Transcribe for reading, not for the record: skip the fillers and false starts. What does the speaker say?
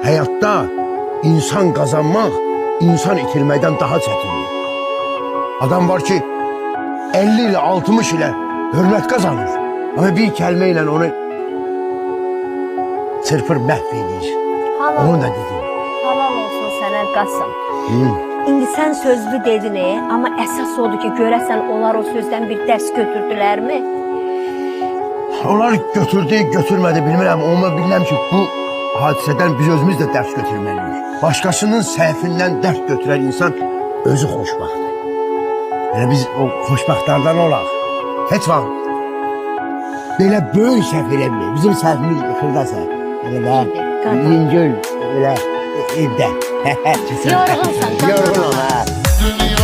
Həyatda insan qazanmaq, insan itirməkdən daha çətindir. Adam var ki, 50 ilə 60 ilə hörmət qazanır. Ama bir kəlmə ilə onu çırpır, məhv edir. Onu da dedim. Halal olsun sənə Qasım. İndi sən sözlü dedin, amma əsas odur ki, görəsən onlar o sözdən bir dərs götürdülərmi? Onlar götürdü, götürmədi bilmirəm. Amma bilirəm ki, bu hadisədən biz özümüz də dərs götürməliyik. Başqasının səhvindən dərs götürən insan özü xoşbaxtdır. Yəni biz o xoşbaxtlardan olaq. Heç vaxt belə böyük səhv eləməyik. Bizim səhvimiz xırda səhv. Yüngül, belə evdə. Yorğunsan. Yorğunum, ha.